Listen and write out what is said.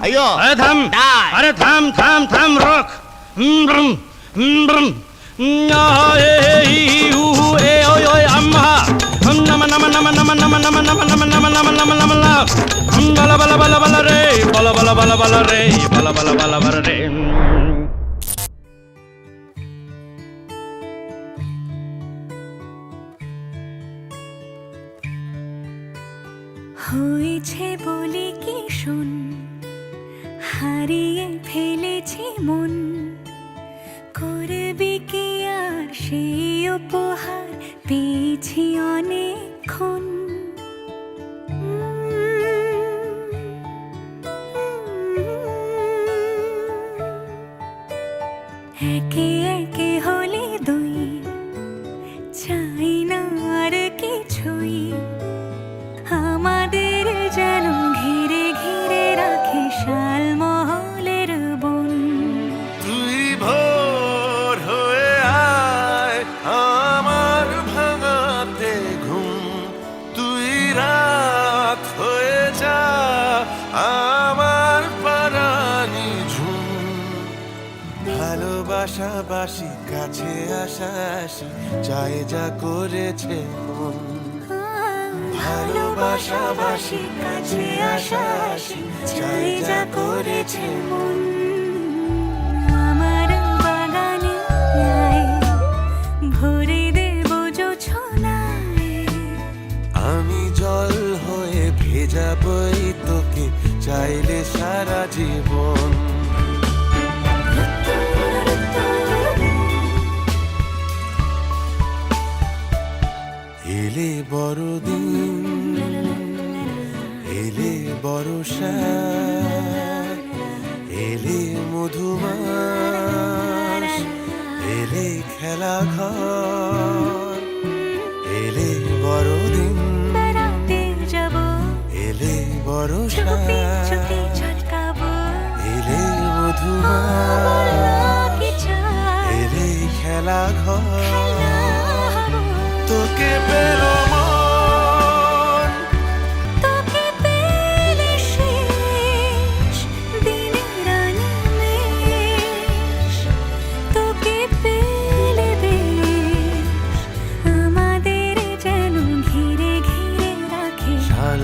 अयो अरे थाम डाय अरे थाम थाम थाम रोक ब्रम ब्रम ए ओय अम्मा नम नम नम नम नम नम नम नम नम नम नम नम बला बला बला बला रे बला बला बला बला रे बला बला बला बला रे হয়েছে বলে কি শুন হারিয়ে ফেলেছি মন করবে কি আর সেই উপহার পেয়েছি অনেকক্ষণ একে একে হলে দুই চাই না আর কিছুই আমাদের যেন ঘিরে ঘিরে রাখে শালমহলের বন তুই ভোর হয়ে আয় আমার ভাঙাতে ঘুম তুই রাত হয়ে যা আমার পারানি ঝুম ভালোবাসাবাসি কাছে আসাসি চাই যা করেছে মন ভালোবাসাবাসি কাছে আসাসি চাই যা করেছে মন আমার বাগানে আয় ভরে দেব জোছনায় আমি জল হয়ে ভেজাবই তোকে চাইলে সারা জীবন এলে বড়দিন এলে বর্ষা এলে মধুমাস এলে খেলা ঘর এলে বড়দিন বেড়াতে যাব এলে বর্ষা চুপি চুপি ছটকাবো এলে মধুমাস কি চাই এলে খেলা ঘর হবো তোকে পেলো মন তোকে পেলে শেষ দিনের আনিমেষ তোকে পেলে বেশ আমাদের যেন ঘিরে ঘিরে রাখে শাল